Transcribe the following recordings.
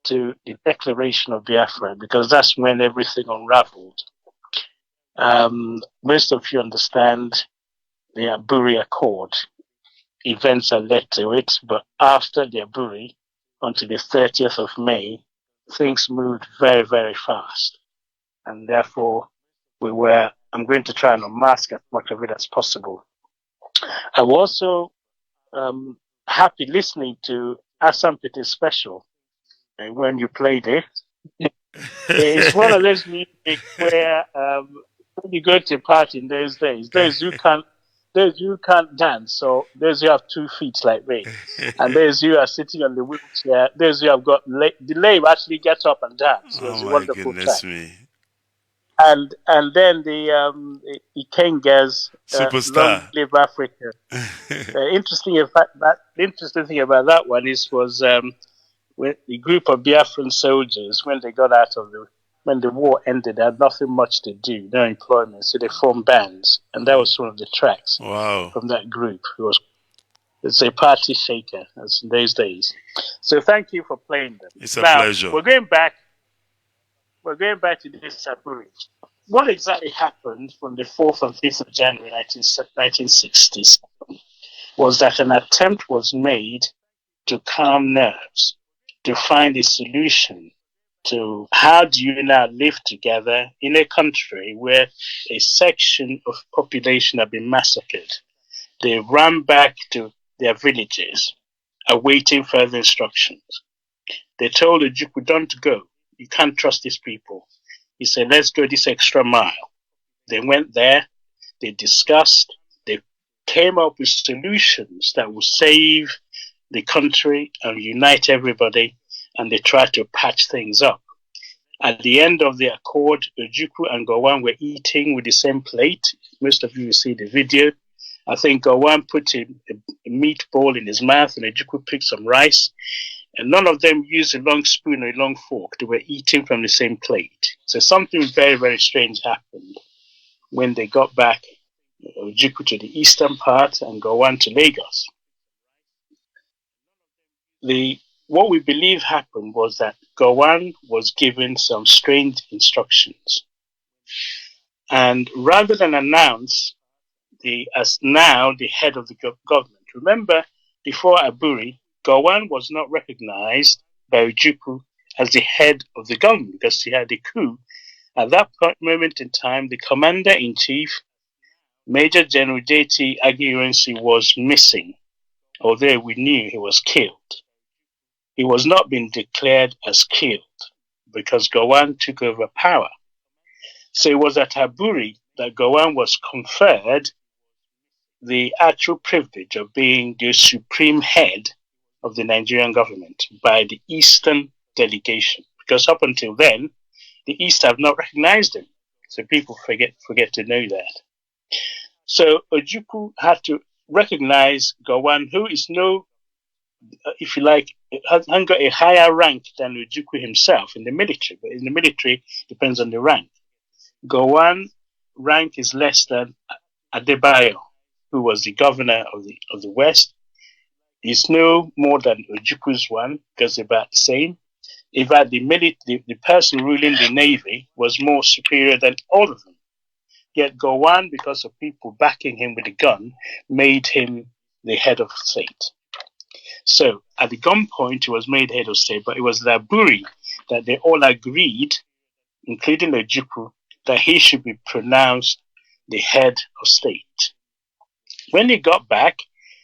to the declaration of Biafra, because that's when everything unraveled. Most of you understand the Aburi Accord. Events that led to it, but after the Aburi, until the 30th of May, things moved very, very fast. And therefore, I'm going to try and unmask as much of it as possible. I was also happy listening to Assam Pete's special, and when you played it. It's one of those music where when you go to a party in those days, those who can't dance, so those who have 2 feet like me, and those who are sitting on the wheelchair, those who have got delay actually get up and dance. It was a wonderful time. And then the Kengas, Superstar. Long Live Africa. The interesting thing about that one was with the group of Biafran soldiers, when they got when the war ended, they had nothing much to do, no employment, so they formed bands, and that was one of the tracks from that group. It's a party shaker, as in those days. So thank you for playing them. It's a pleasure. We're going back to this Aburi. What exactly happened from the 4th and 5th of January 1967 was that an attempt was made to calm nerves, to find a solution to how do you now live together in a country where a section of population have been massacred. They ran back to their villages, awaiting further instructions. They told the Ojukwu, don't go. You can't trust these people. He said, let's go this extra mile. They went there, they discussed, they came up with solutions that will save the country and unite everybody, and they tried to patch things up. At the end of the accord, Ojukwu and Gowon were eating with the same plate. Most of you will see the video. I think Gowon put a meatball in his mouth and Ojukwu picked some rice. And none of them used a long spoon or a long fork. They were eating from the same plate. So something very, very strange happened when they got back, Ojukwu to the eastern part and Gowon to Lagos. What we believe happened was that Gowon was given some strange instructions. And rather than announce as now the head of the government, remember before Aburi, Gowon was not recognized by Ojukwu as the head of the government because he had a coup. At that moment in time, the commander-in-chief, Major General J.T. Aguiyi was missing, although we knew he was killed. He was not being declared as killed because Gowon took over power. So it was at Aburi that Gowon was conferred the actual privilege of being the supreme head of the Nigerian government by the Eastern delegation, because up until then, the East have not recognized him. So people forget to know that. So Ojukwu had to recognize Gowon, who is if you like, hasn't got a higher rank than Ojukwu himself in the military, but in the military, depends on the rank. Gowon rank is less than Adebayo, who was the governor of the West. Is no more than Ojukwu's one, because they're about the same. In fact, the person ruling the Navy was more superior than all of them. Yet Gowon, because of people backing him with a gun, made him the head of state. So at the gunpoint, he was made head of state, but it was the Aburi that they all agreed, including Ojukwu, that he should be pronounced the head of state. When he got back,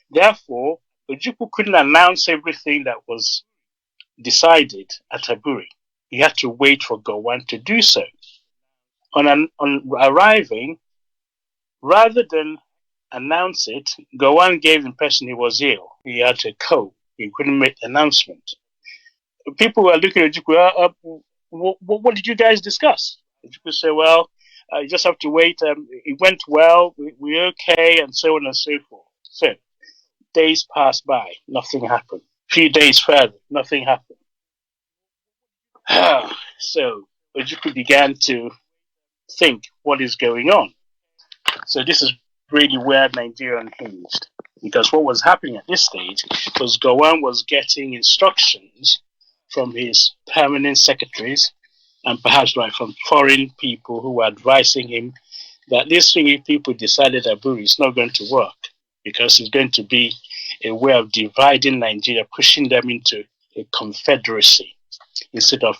therefore, Ojukwu couldn't announce everything that was decided at Aburi. He had to wait for Gowon to do so. On arriving, rather than announce it, Gowon gave the impression he was ill. He had a cold. He couldn't make the announcement. People were looking at Ojukwu, what did you guys discuss? Ojukwu said, well, you just have to wait. It went well, we're okay, and so on and so forth. So, days passed by, nothing happened. A few days further, nothing happened. So, Ojukwu began to think, what is going on? So this is really where Nigeria unhinged. Because what was happening at this stage was Gowon was getting instructions from his permanent secretaries and perhaps from foreign people who were advising him that these three people decided that Buri is not going to work because it's going to be a way of dividing Nigeria, pushing them into a confederacy instead of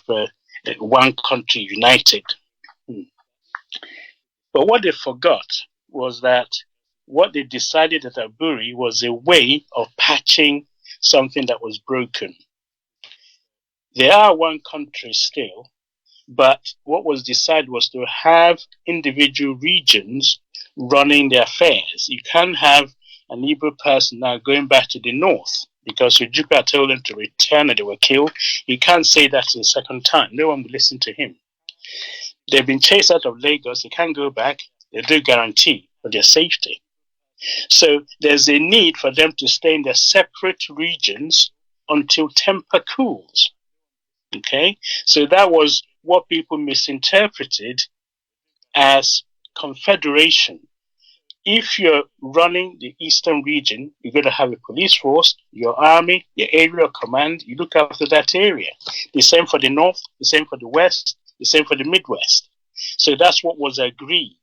one country united. But what they forgot was that what they decided at Aburi was a way of patching something that was broken. They are one country still, but what was decided was to have individual regions running their affairs. You can't have an Igbo person now going back to the north because Ojukwu told them to return and they were killed. You can't say that the second time. No one will listen to him. They've been chased out of Lagos. They can't go back. There's no guarantee for their safety. So there's a need for them to stay in their separate regions until temper cools. Okay? So that was what people misinterpreted as confederation. If you're running the eastern region, you're going to have a police force, your army, your area of command, you look after that area. The same for the north, the same for the west, the same for the Midwest. So that's what was agreed.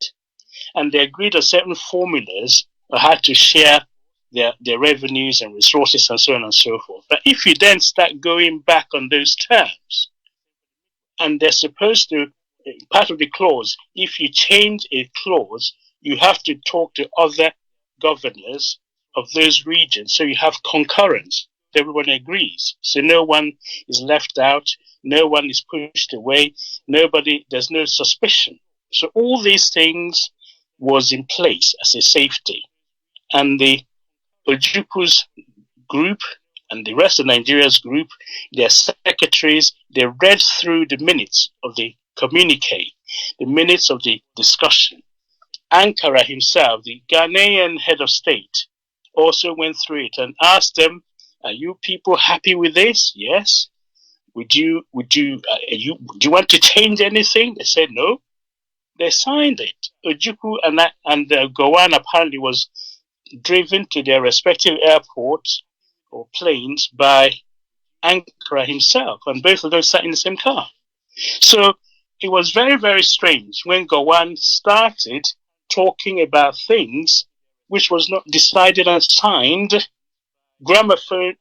And they agreed on certain formulas on how to share their revenues and resources and so on and so forth. But if you then start going back on those terms, and they're supposed to, part of the clause, if you change a clause, you have to talk to other governors of those regions. So you have concurrence. Everyone agrees. So no one is left out. No one is pushed away. There's no suspicion. So all these things was in place as a safety. And the Ojukwu's group and the rest of Nigeria's group, their secretaries, they read through the minutes of the communique, the minutes of the discussion. Ankara himself, the Ghanaian head of state, also went through it and asked them, are you people happy with this? Yes. Do you want to change anything? They said no. They signed it. Ojukwu and Gowon apparently was driven to their respective airports or planes by Ankara himself, and both of them sat in the same car. So it was very, very strange when Gowon started talking about things which was not decided and signed, gramophone,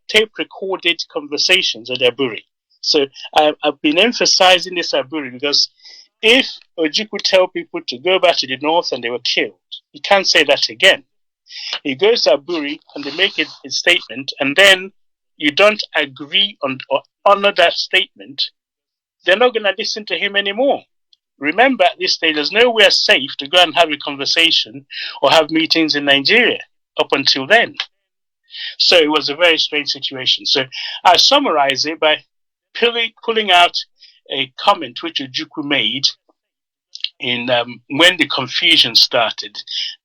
tape-recorded conversations at Aburi. So I've been emphasizing this Aburi because if Ojukwu tell people to go back to the north and they were killed, he can't say that again. He goes to Aburi and they make a statement, and then you don't agree on or honor that statement, they're not going to listen to him anymore. Remember, at this stage, there's nowhere safe to go and have a conversation or have meetings in Nigeria up until then. So it was a very strange situation. So I summarize it by pulling out a comment which Ojukwu made in when the confusion started.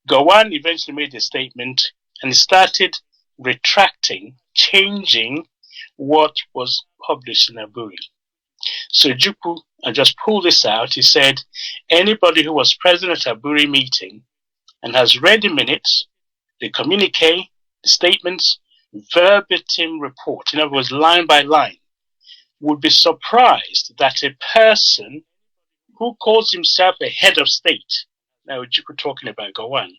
Gowon eventually made a statement and started retracting, changing what was published in Aburi. So Ojukwu, I just pulled this out. He said, anybody who was present at Aburi meeting and has read the minutes, the communique, the statements, verbatim report, in other words, line by line, would be surprised that a person who calls himself a head of state, now Ojukwu talking about Gowon,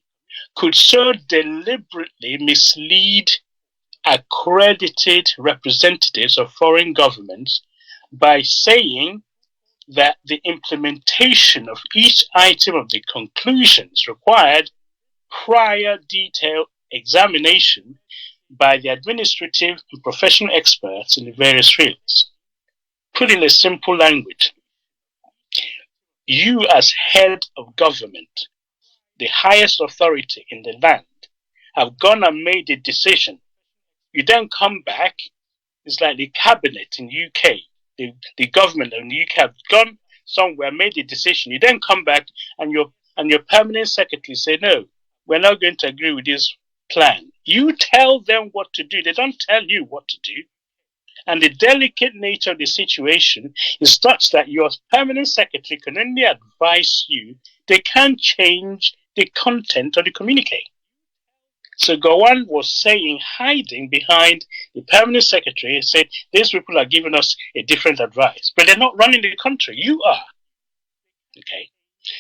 could so deliberately mislead accredited representatives of foreign governments by saying that the implementation of each item of the conclusions required prior detailed examination by the administrative and professional experts in the various fields. Put in a simple language, you as head of government, the highest authority in the land, have gone and made a decision. You then come back, it's like the cabinet in the UK, the government in the UK have gone somewhere, made a decision. You then come back and your permanent secretary say, no, we're not going to agree with this plan. You tell them what to do. They don't tell you what to do. And the delicate nature of the situation is such that your permanent secretary can only advise you. They can't change the content of the communique. So Gowon was saying, hiding behind the permanent secretary, said, these people are giving us a different advice, but they're not running the country. You are. Okay.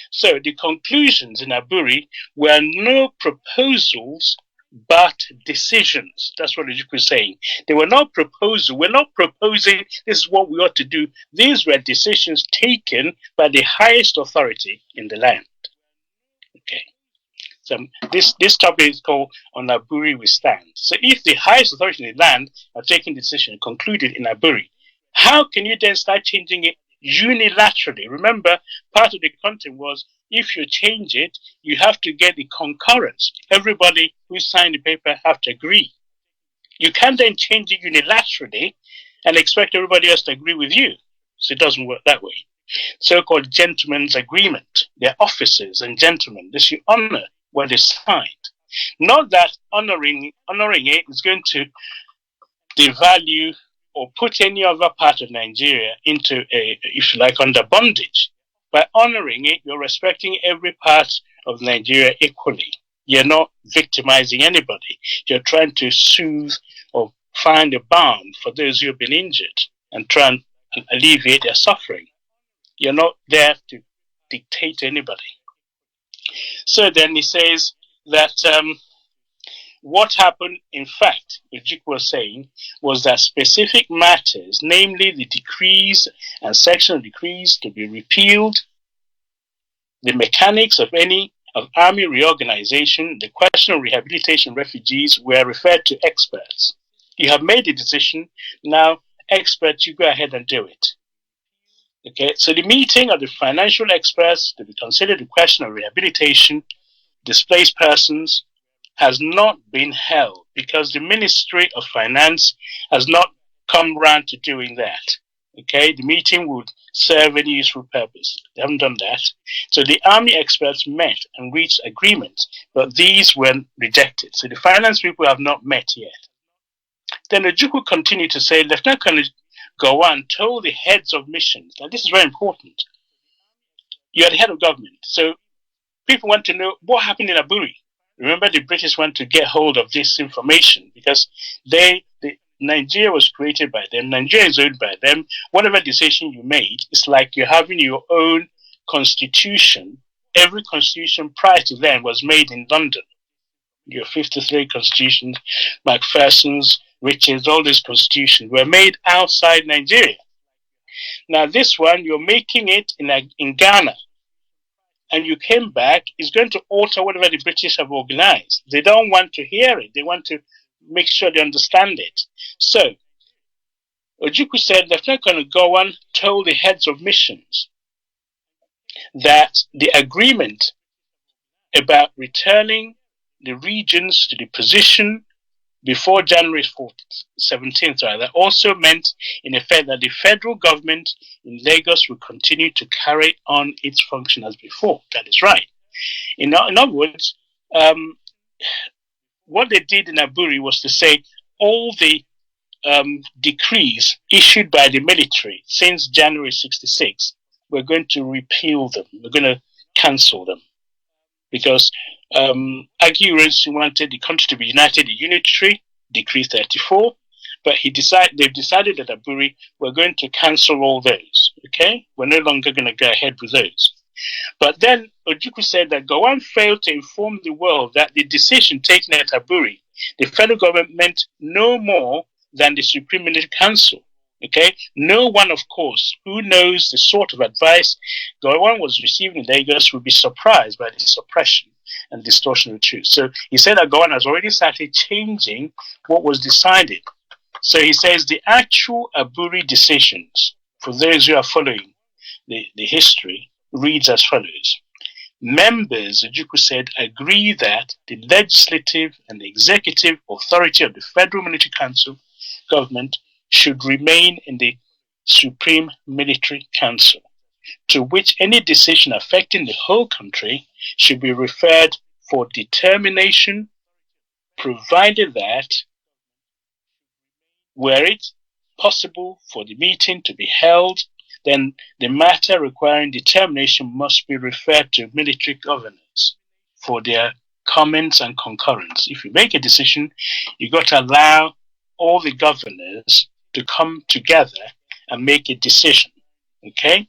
So the conclusions in Aburi were no proposals, but decisions. That's what Ojukwu is saying. They were not proposals. We're not proposing this is what we ought to do. These were decisions taken by the highest authority in the land. Okay. So this topic is called On Aburi We Stand. So if the highest authority in the land are taking decision concluded in Aburi, how can you then start changing it unilaterally? Remember, part of the content was if you change it, you have to get the concurrence. Everybody who signed the paper have to agree. You can't then change it unilaterally and expect everybody else to agree with you. So it doesn't work that way. So-called gentleman's agreement. They're officers and gentlemen. They should honor what they signed. Not that honoring it is going to devalue or put any other part of Nigeria into a, if you like, under bondage. By honoring it, you're respecting every part of Nigeria equally. You're not victimizing anybody. You're trying to soothe or find a balm for those who have been injured and try and alleviate their suffering. You're not there to dictate to anybody. So then he says that what happened, in fact, Ojukwu was saying, was that specific matters, namely the decrees and section of decrees to be repealed, the mechanics of army reorganization, the question of rehabilitation refugees were referred to experts. You have made a decision, now experts, you go ahead and do it. Okay, so the meeting of the financial experts to be considered the question of rehabilitation, displaced persons, has not been held because the Ministry of Finance has not come round to doing that. Okay, the meeting would serve any useful purpose. They haven't done that. So the army experts met and reached agreements, but these were rejected. So the finance people have not met yet. Then Ojukwu continued to say, Lieutenant Colonel Gowon told the heads of missions, now this is very important. You are the head of government, so people want to know what happened in Aburi. Remember, the British want to get hold of this information because Nigeria was created by them. Nigeria is owned by them. Whatever decision you made, it's like you're having your own constitution. Every constitution prior to then was made in London. Your 53 constitutions, Macpherson's, Richards, all these constitutions were made outside Nigeria. Now this one, you're making it in Ghana. And you came back, it's going to alter whatever the British have organized. They don't want to hear it. They want to make sure they understand it. So, Ojukwu said Lieutenant Colonel Gowon told the heads of missions that the agreement about returning the regions to the position before January 17th, rather, also meant, in effect, that the federal government in Lagos will continue to carry on its function as before. That is right. In other words, what they did in Aburi was to say all the decrees issued by the military since January 66, we're going to repeal them. We're going to cancel them. Because Aguirre wanted the country to be united and unitary, Decree 34, but they've decided at Aburi, we're going to cancel all those, okay? We're no longer going to go ahead with those. But then Ojukwu said that Gowon failed to inform the world that the decision taken at Aburi, the federal government meant no more than the Supreme Military Council. Okay, no one, of course, who knows the sort of advice Gowon was receiving in Lagos would be surprised by the suppression and distortion of the truth. So he said that Gowon has already started changing what was decided. So he says the actual Aburi decisions, for those who are following the history, reads as follows. Members, Ojukwu said, agree that the legislative and the executive authority of the Federal Military Council government should remain in the Supreme Military Council, to which any decision affecting the whole country should be referred for determination, provided that, were it possible for the meeting to be held, then the matter requiring determination must be referred to military governors for their comments and concurrence. If you make a decision, you got to allow all the governors to come together and make a decision. Okay?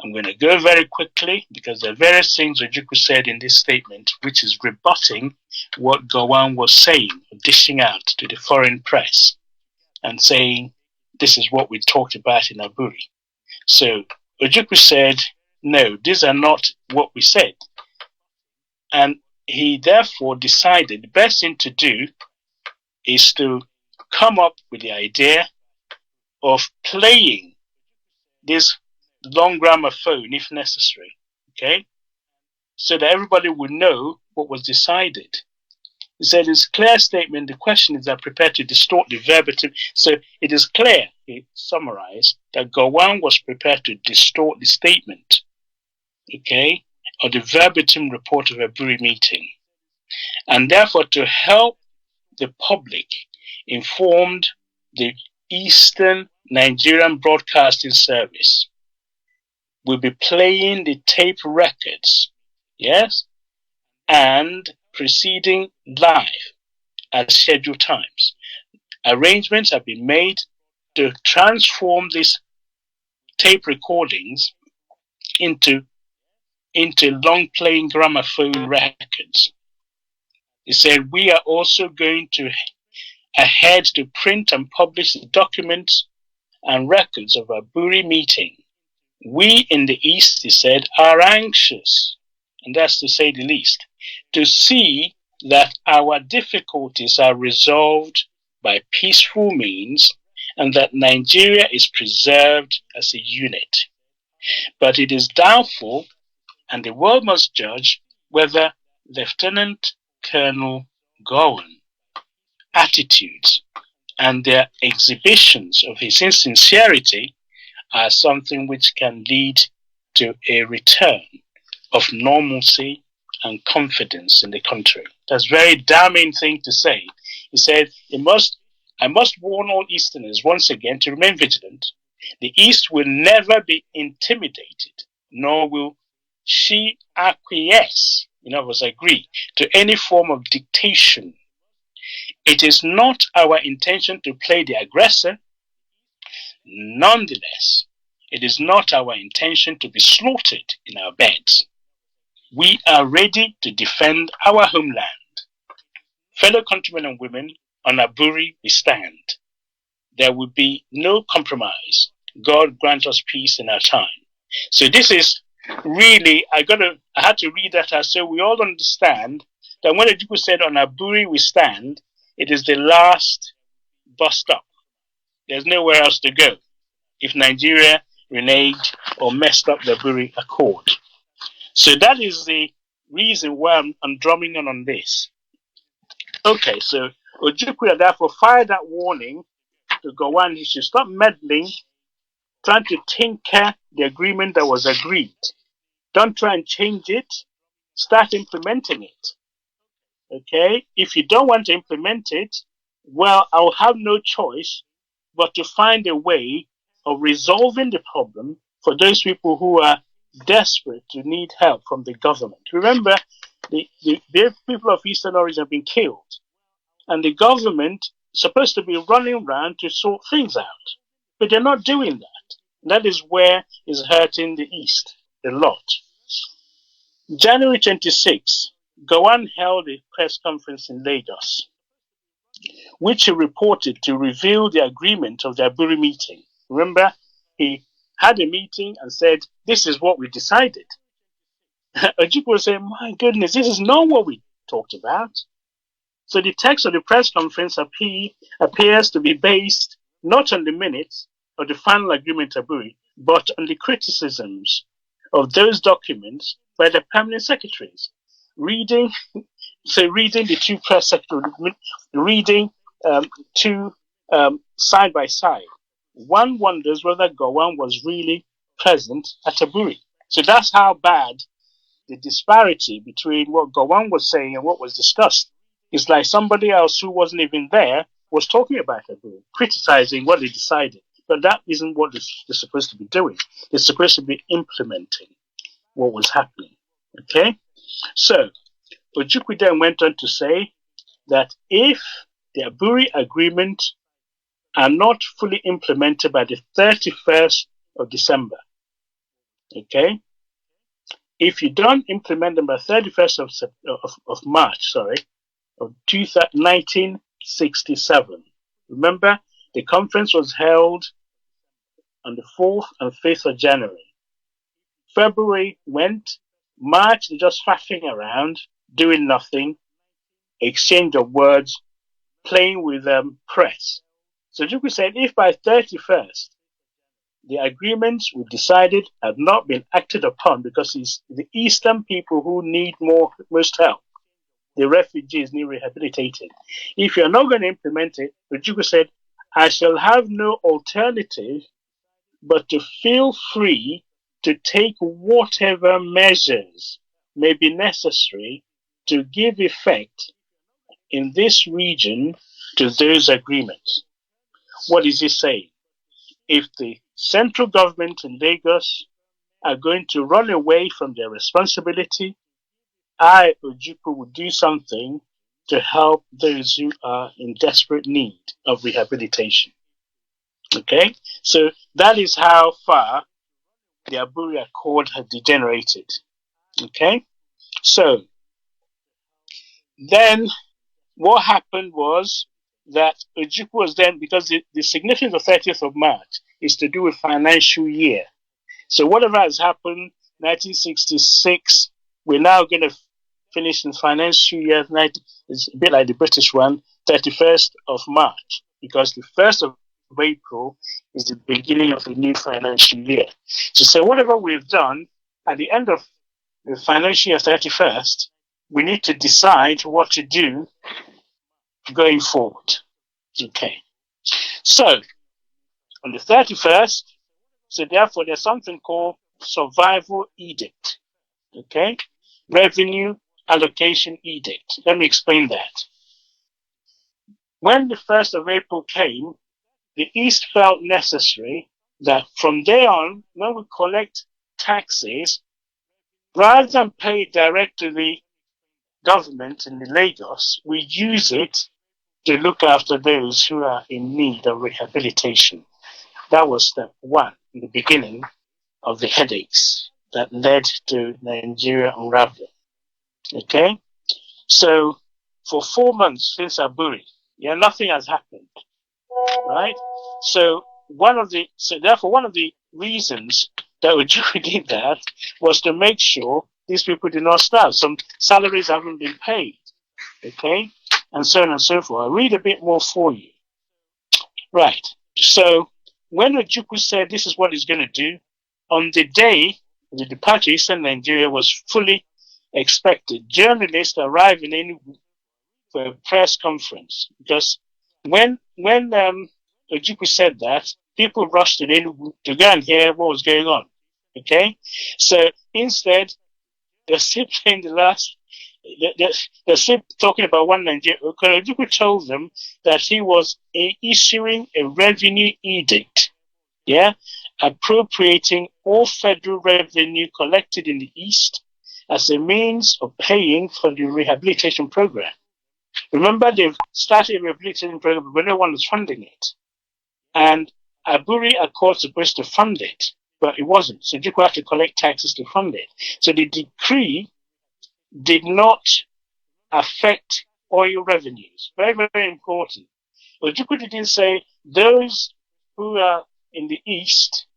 I'm going to go very quickly because there are various things Ojukwu said in this statement which is rebutting what Gowon was saying, dishing out to the foreign press and saying, this is what we talked about in Aburi. So Ojukwu said, no, these are not what we said. And he therefore decided the best thing to do is to come up with the idea of playing this long gramophone if necessary, okay, so that everybody would know what was decided. He said it's a clear statement. The question is, are prepared to distort the verbatim. So it is clear, he summarized, that Gowon was prepared to distort the statement, okay, or the verbatim report of a Aburi meeting, and therefore to help the public informed the Eastern Nigerian Broadcasting Service will be playing the tape records, yes, and proceeding live at scheduled times. Arrangements have been made to transform these tape recordings into long-playing gramophone records. He said, we are also going to ahead to print and publish the documents and records of our Aburi meeting. We in the East, he said, are anxious, and that's to say the least, to see that our difficulties are resolved by peaceful means and that Nigeria is preserved as a unit. But it is doubtful, and the world must judge, whether Lieutenant Colonel Gowon attitudes and their exhibitions of his insincerity are something which can lead to a return of normalcy and confidence in the country. That's a very damning thing to say. He said, I must warn all Easterners once again to remain vigilant. The East will never be intimidated, nor will she acquiesce, in other words, agree, to any form of dictation. It is not our intention to play the aggressor. Nonetheless, it is not our intention to be slaughtered in our beds. We are ready to defend our homeland. Fellow countrymen and women, on Aburi we stand. There will be no compromise. God grant us peace in our time. So this is really, I had to read that out so we all understand that when the people said on Aburi we stand, it is the last bus stop. There's nowhere else to go if Nigeria reneged or messed up the Aburi Accord. So that is the reason why I'm drumming on this. Okay, so Ojukwu therefore fired that warning to Gowon. He should stop meddling, trying to tinker the agreement that was agreed. Don't try and change it. Start implementing it. Okay? If you don't want to implement it, well, I'll have no choice but to find a way of resolving the problem for those people who are desperate to need help from the government. Remember, the people of Eastern origin have been killed, and the government is supposed to be running around to sort things out, but they're not doing that. That is where it's hurting the East a lot. January 26, Gowon held a press conference in Lagos, which he reported to reveal the agreement of the Aburi meeting. Remember, he had a meeting and said, this is what we decided. Ojukwu was saying, my goodness, this is not what we talked about. So the text of the press conference appears to be based not on the minutes of the final agreement of Aburi, but on the criticisms of those documents by the permanent secretaries. Reading the two press secretaries, reading two side by side, one wonders whether Gowon was really present at Aburi. So that's how bad the disparity between what Gowon was saying and what was discussed. It's like somebody else who wasn't even there was talking about Aburi, criticizing what they decided. But that isn't what they're supposed to be doing. They're supposed to be implementing what was happening. Okay? So, Ojukwu then went on to say that if the Aburi Agreement are not fully implemented by the 31st of December, okay, if you don't implement them by 31st of March, of 1967, remember the conference was held on the 4th and 5th of January. February went, March just faffing around, doing nothing, exchange of words, playing with press. So Ojukwu said if by 31st the agreements we decided had not been acted upon because it's the Eastern people who need most help. The refugees need rehabilitated. If you're not going to implement it, Ojukwu said, I shall have no alternative but to feel free to take whatever measures may be necessary to give effect in this region to those agreements. What is he saying? If the central government in Lagos are going to run away from their responsibility, I, Ojukwu, will do something to help those who are in desperate need of rehabilitation. Okay? So that is how far the Aburi Accord had degenerated. Okay? So then what happened was that Ojukwu was then, because the significance of 30th of March is to do with financial year. So whatever has happened, 1966, we're now going to finish in financial year, it's a bit like the British one, 31st of March, because the 1st of April is the beginning of the new financial year. So whatever we've done, at the end of the financial year 31st, we need to decide what to do going forward. Okay. So, on the 31st, so therefore there's something called Survival Edict. Okay? Revenue Allocation Edict. Let me explain that. When the 1st of April came, the East felt necessary that from there on, when we collect taxes, rather than pay direct to the government in the Lagos, we use it to look after those who are in need of rehabilitation. That was step one in the beginning of the headaches that led to Nigeria unraveling. Okay? So, for 4 months since Aburi, nothing has happened. Right? So, therefore, one of the reasons that Ojukwu did that was to make sure these people did not starve. Some salaries haven't been paid. Okay? And so on and so forth. I'll read a bit more for you. Right. So, when Ojukwu said this is what he's going to do, on the day the departure of Eastern Nigeria was fully expected, journalists arrived in Enugu for a press conference. Because when Ojukwu said that, people rushed to Enugu to go and hear what was going on. Okay? So, instead, they're still playing the last. They're still talking about one Nigeria. Ojukwu told them that he was issuing a revenue edict, appropriating all federal revenue collected in the East as a means of paying for the rehabilitation program. Remember, they've started a rehabilitation program, but no one was funding it. And Aburi Accord was supposed to fund it, but it wasn't. So Ojukwu had to collect taxes to fund it. So the decree did not affect oil revenues. Very, very important. Ojukwu didn't say those who are in the East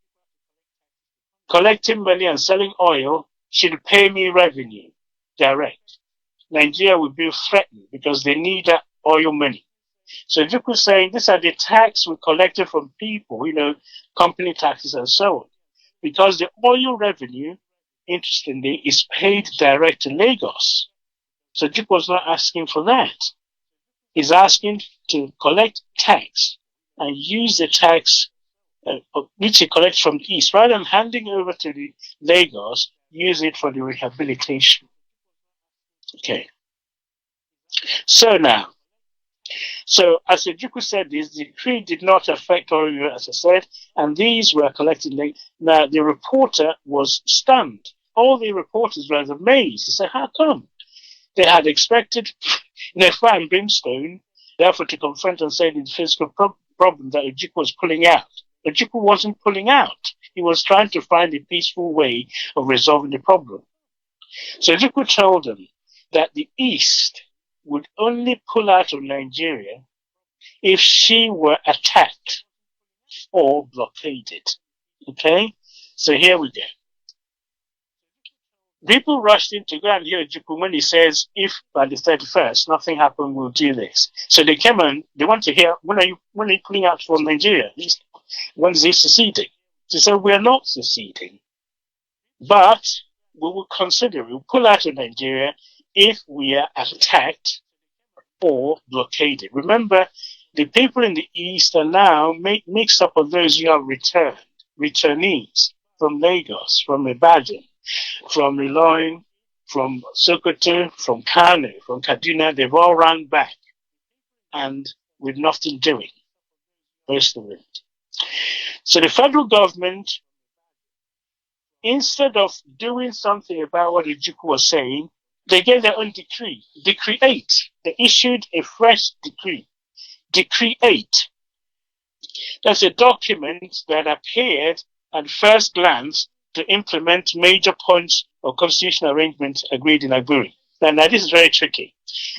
collecting money and selling oil should pay me revenue direct. Nigeria will be threatened because they need that oil money. So Ojukwu is saying these are the tax we collected from people, company taxes and so on. Because the oil revenue, interestingly, is paid direct to Lagos. So Ojukwu was not asking for that. He's asking to collect tax and use the tax which he collects from the East, rather than handing over to the Lagos, use it for the rehabilitation. Okay. So as Ojukwu said, this decree did not affect oil, as I said, and these were collected. Now, the reporter was stunned. All the reporters were amazed. He said, how come? They had expected, fire and brimstone, therefore to confront and say the physical problem that Ojukwu was pulling out. Ojukwu wasn't pulling out. He was trying to find a peaceful way of resolving the problem. So Ojukwu told them that the East would only pull out of Nigeria if she were attacked or blockaded. Okay? So here we go. People rushed in to go and hear Ojukwu when he says, if by the 31st nothing happened, we'll do this. So they came and they want to hear, when are you pulling out from Nigeria? When is he seceding? They said, we're not seceding. But we will consider, we'll pull out of Nigeria if we are attacked or blockaded. Remember, the people in the East are now mixed up of those who have returnees from Lagos, from Ibadan, from Ilorin, from Sokoto, from Kanu, from Kaduna. They've all run back and with nothing doing, most of it. So the federal government, instead of doing something about what Ojukwu was saying, they gave their own decree, Decree 8. They issued a fresh decree, Decree 8. That's a document that appeared at first glance to implement major points of constitutional arrangement agreed in Agburi. Now this is very tricky.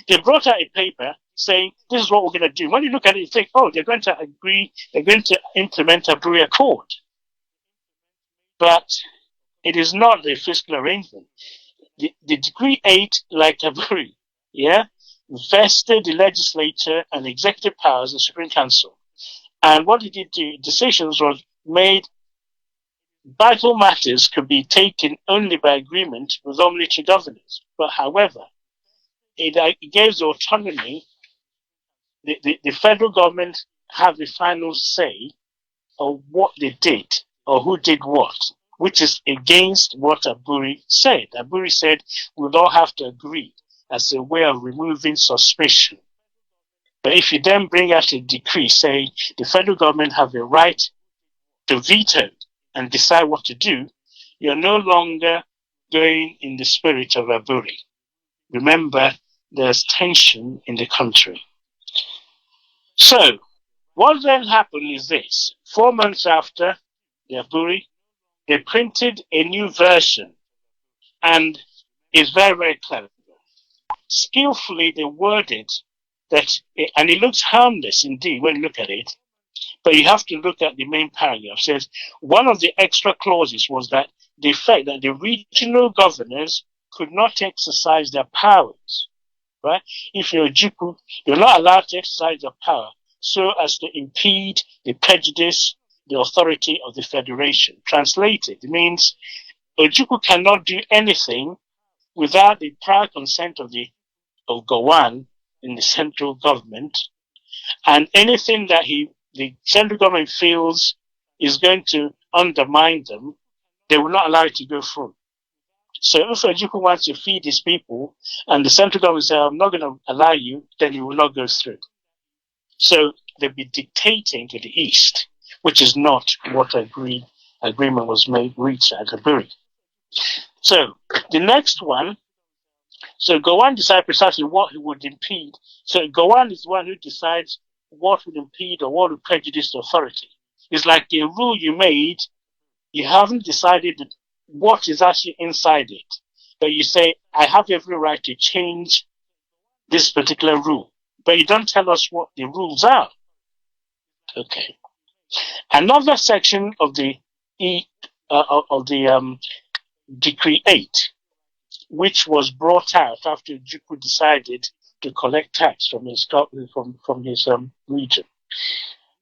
They brought out a paper saying, this is what we're going to do. When you look at it, you think, oh, they're going to agree, they're going to implement Agburi Accord. But it is not the fiscal arrangement. The Decree 8, like Agburi, vested the legislature and executive powers of the Supreme Council. And what it did do, decisions were made. Vital matters could be taken only by agreement with only two governors. But however, it gives the autonomy. The federal government have the final say of what they did or who did what, which is against what Agburi said. Agburi said we'll all have to agree as a way of removing suspicion. But if you then bring out a decree saying the federal government have the right to veto and decide what to do, you're no longer going in the spirit of Agburi. Remember, there's tension in the country. So, what then happened is this. 4 months after the Agburi, they printed a new version, and it's very, very clever. Skillfully, they worded that, and it looks harmless indeed when you look at it, but you have to look at the main paragraph. It says, one of the extra clauses was that the fact that the regional governors could not exercise their powers, right? If you're Ojukwu, you're not allowed to exercise your power so as to impede the prejudice, the authority of the federation. Translated, it means Ojukwu cannot do anything without the prior consent of Gowon in the central government, and anything that the central government feels is going to undermine them, they will not allow it to go through. So if Ojukwu wants to feed his people and the central government says, I'm not going to allow you, then you will not go through. So they'll be dictating to the East, which is not what agreement was reached at Agburi. So the next one, so Gowon decided precisely what he would impede. So Gowon is the one who decides what would impede or what would prejudice the authority. It's like a rule you made, you haven't decided what is actually inside it. But you say, I have every right to change this particular rule. But you don't tell us what the rules are. Okay. Another section of the Decree 8, which was brought out after Ojukwu decided to collect tax from his region.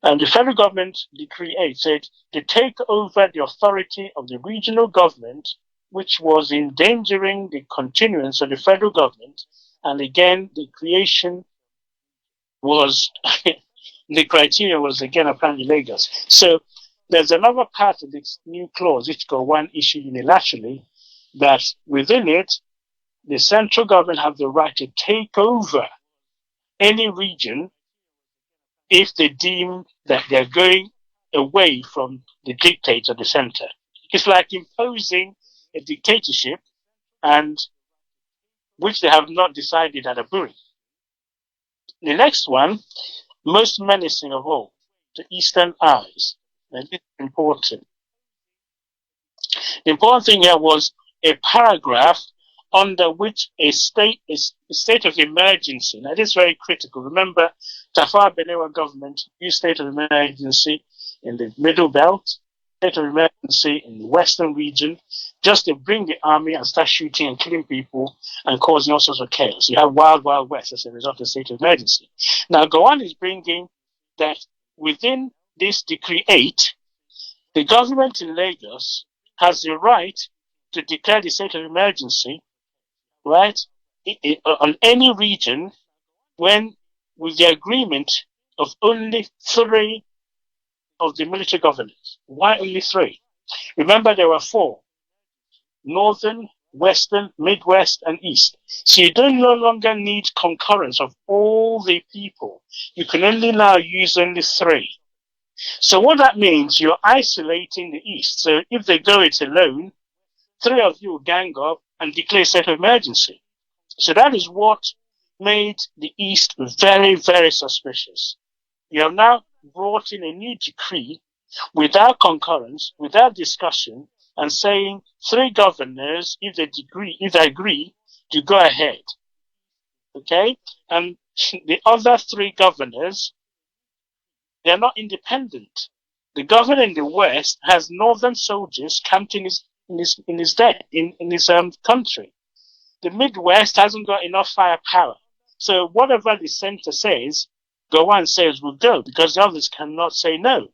And the federal government, Decree 8, said to take over the authority of the regional government, which was endangering the continuance of the federal government. And again, the creation was, the criteria was again apparently Lagos. So there's another part of this new clause, which Gowon issued unilaterally, that within it, the central government have the right to take over any region if they deem that they're going away from the dictates of the center. It's like imposing a dictatorship, and which they have not decided at Aburi. The next one, most menacing of all, the Eastern Eyes. And this is important. The important thing here was a paragraph under which a state of emergency. Now, this is very critical. Remember, Tafawa Balewa government used state of emergency in the Middle Belt, state of emergency in the Western region, just to bring the army and start shooting and killing people and causing all sorts of chaos. You have Wild Wild West as a result of the state of emergency. Now, Gowon is bringing that within this Decree 8, the government in Lagos has the right to declare the state of emergency, right, on any region when, with the agreement of only 3 of the military governors. Why only 3? Remember, there were 4: Northern, Western, Midwest, and East. So you no longer need concurrence of all the people. You can only now use only 3. So what that means, you're isolating the East. So if they go it alone, 3 of you will gang up and declare state of emergency. So that is what made the East very, very suspicious. You have now brought in a new decree without concurrence, without discussion, and saying 3 governors, if they agree, to go ahead. Okay? And the other 3 governors, they are not independent. The governor in the West has northern soldiers camped in his country. The Midwest hasn't got enough firepower. So whatever the center says, Gowon says will go, because the others cannot say no.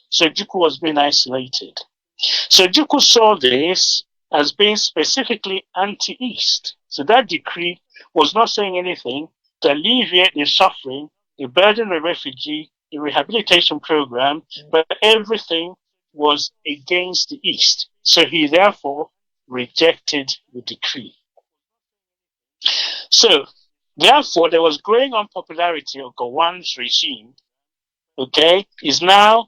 So Juku was being isolated. So Juku saw this as being specifically anti-East. So that decree was not saying anything to alleviate the suffering, the burden of refugee, the rehabilitation program, but everything was against the East. So he therefore rejected the decree. So, therefore, there was growing unpopularity of Gowon's regime, okay, is now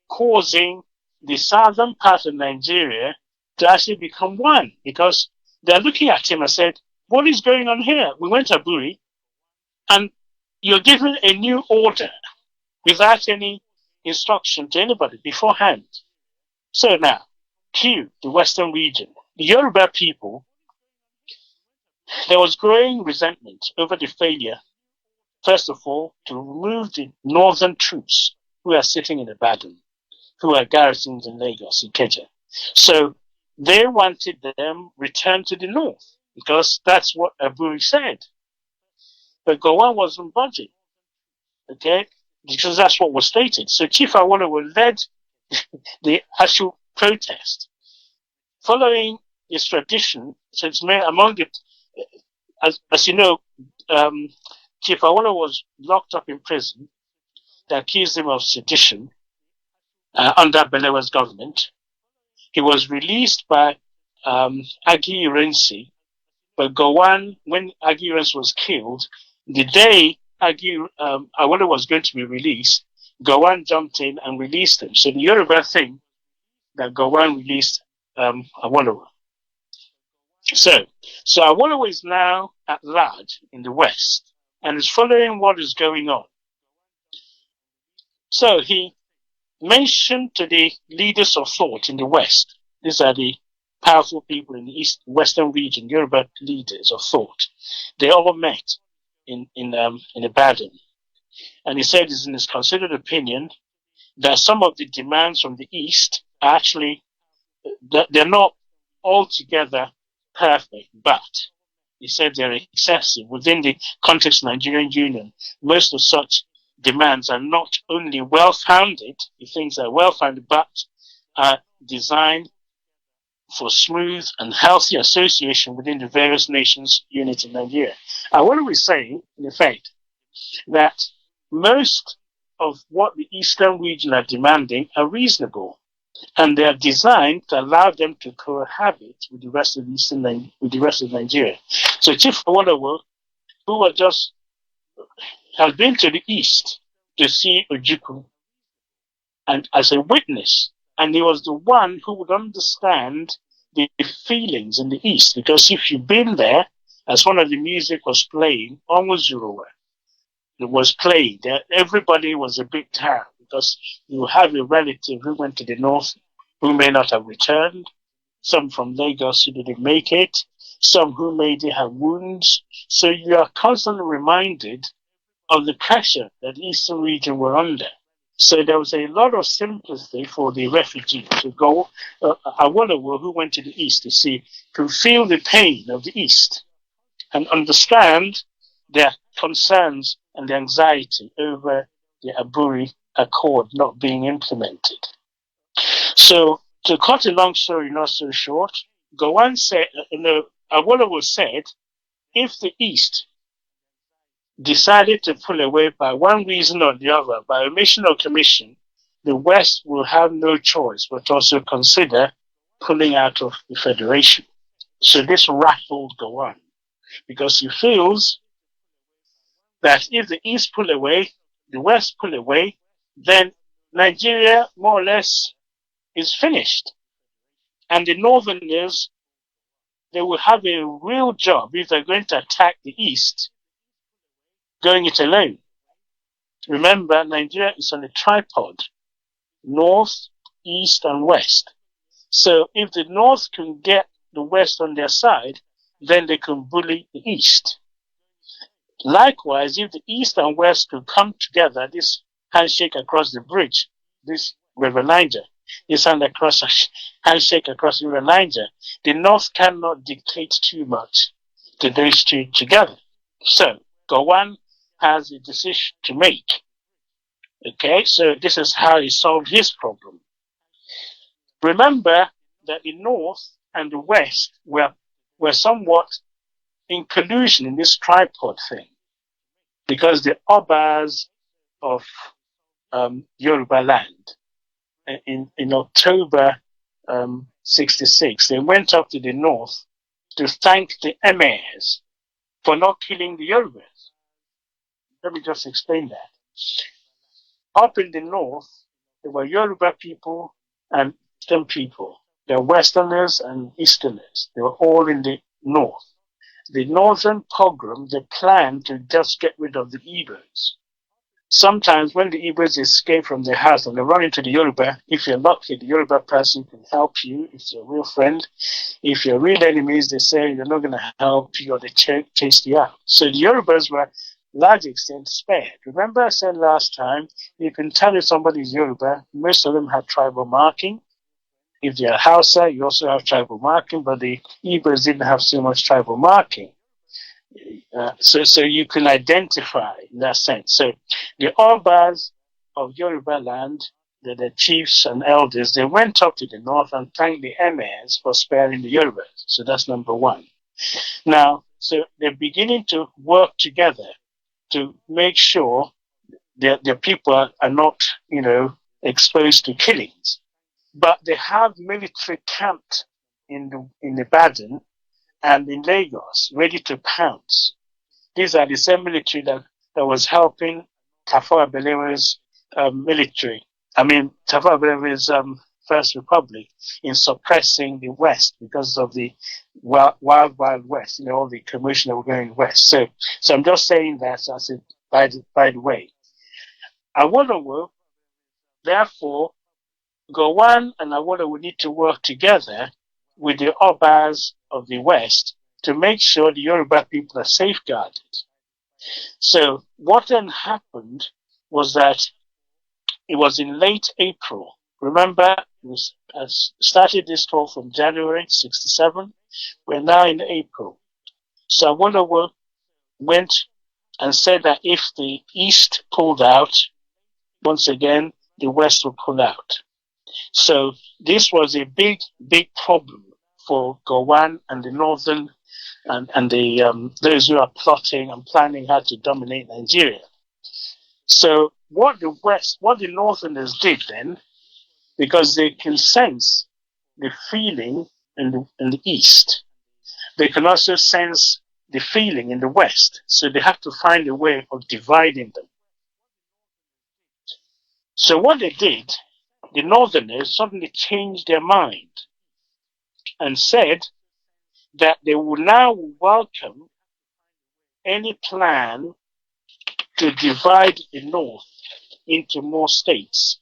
causing the southern part of Nigeria to actually become one, because they're looking at him and said, what is going on here? We went to Aburi, and you're given a new order without any instruction to anybody beforehand. So now, Q, the Western region, the Yoruba people, there was growing resentment over the failure, first of all, to remove the northern troops who are sitting in Ibadan, who are garrisoned in Lagos, Ikeja. So they wanted them returned to the north, because that's what Aburi said. But Gowon wasn't budging, okay, because that's what was stated. So Chief Awolowo led the actual protest. Following this tradition, so it's made among the, as you know, Chief Awolowo was locked up in prison. They accused him of sedition under Balewa's government. He was released by Agi Irensi, but Gowon, when Agi Irensi was killed, the day Awolowo was going to be released, Gowon jumped in and released him. So the Yoruba thing that Gowon released Awolowo. So Awolowo is now at large in the West and is following what is going on. So he mentioned to the leaders of thought in the West, these are the powerful people in the Western region, Yoruba leaders of thought. They all met in Ibadan. And he said, it's in his considered opinion, that some of the demands from the East are actually, they're not altogether perfect, but he said they're excessive. Within the context of the Nigerian Union, most of such demands are not only well-founded, he thinks they're well-founded, but are designed for smooth and healthy association within the various nations units in Nigeria. What are we saying, in effect, that most of what the Eastern region are demanding are reasonable, and they are designed to allow them to cohabit with the rest of Nigeria. So Chief Awolowo, who has been to the East to see Ojukwu, and as a witness, and he was the one who would understand the feelings in the East, because if you've been there, as one of the music was playing, almost it was played. Everybody was a big town because you have a relative who went to the north who may not have returned, some from Lagos who didn't make it, some who maybe have wounds. So you are constantly reminded of the pressure that the eastern region were under. So there was a lot of sympathy for the refugees to go. Awolowo, who went to the east to feel the pain of the east and understand their concerns and the anxiety over the Aburi Accord not being implemented. So to cut a long story not so short, Gowon said, Awolowo said, if the East decided to pull away by one reason or the other, by omission or commission, the West will have no choice but also consider pulling out of the Federation. So this rattled Gowon because he feels that if the East pull away, the West pull away, then Nigeria more or less is finished. And the Northerners, they will have a real job if they're going to attack the East, going it alone. Remember, Nigeria is on a tripod, North, East, and West. So if the North can get the West on their side, then they can bully the East. Likewise, if the East and West could come together, this handshake across the bridge, this River Niger, this handshake across River Niger, the North cannot dictate too much to those two together. So Gowon has a decision to make. Okay, so this is how he solved his problem. Remember that the North and the West were somewhat in collusion in this tripod thing, because the Obas of Yoruba land in October 66, they went up to the North to thank the emirs for not killing the Yorubas. Let me just explain that. Up in the North, there were Yoruba people and Eastern people. There were Westerners and Easterners. They were all in the North. The Northern pogrom, they planned to just get rid of the Igbos. Sometimes when the Igbos escape from their house and they run into the Yoruba, if you're lucky, the Yoruba person can help you if you're a real friend. If you're real enemies, they say you're not going to help you or they chase you out. So the Yorubas were large extent spared. Remember I said last time, you can tell if somebody is Yoruba, most of them have tribal marking. If they're Hausa, you also have tribal marking, but the Igbos didn't have so much tribal marking. So you can identify in that sense. So the Obas of Yoruba land, the chiefs and elders, they went up to the north and thanked the emirs for sparing the Yorubas. So that's number one. Now, so they're beginning to work together to make sure that their people are not, exposed to killings. But they have military camped in Ibadan and in Lagos, ready to pounce. These are the same military that was helping Tafawa Balewa's military. Tafawa Balewa's First Republic in suppressing the West because of the wild West, all the commotion that were going west. So I'm just saying that as by the way. Awolowo, therefore, Gowon and Awolowo need to work together with the Obas of the West to make sure the Yoruba people are safeguarded. So what then happened was that it was in late April. Remember, we started this talk from January 67. We're now in April. So Awolowo went and said that if the East pulled out, once again, the West would pull out. So this was a big, big problem for Gowon and the Northern and the those who are plotting and planning how to dominate Nigeria. So what the Northerners did then, because they can sense the feeling in the East, they can also sense the feeling in the West. So they have to find a way of dividing them. So what they did, the Northerners suddenly changed their mind and said that they will now welcome any plan to divide the North into more states,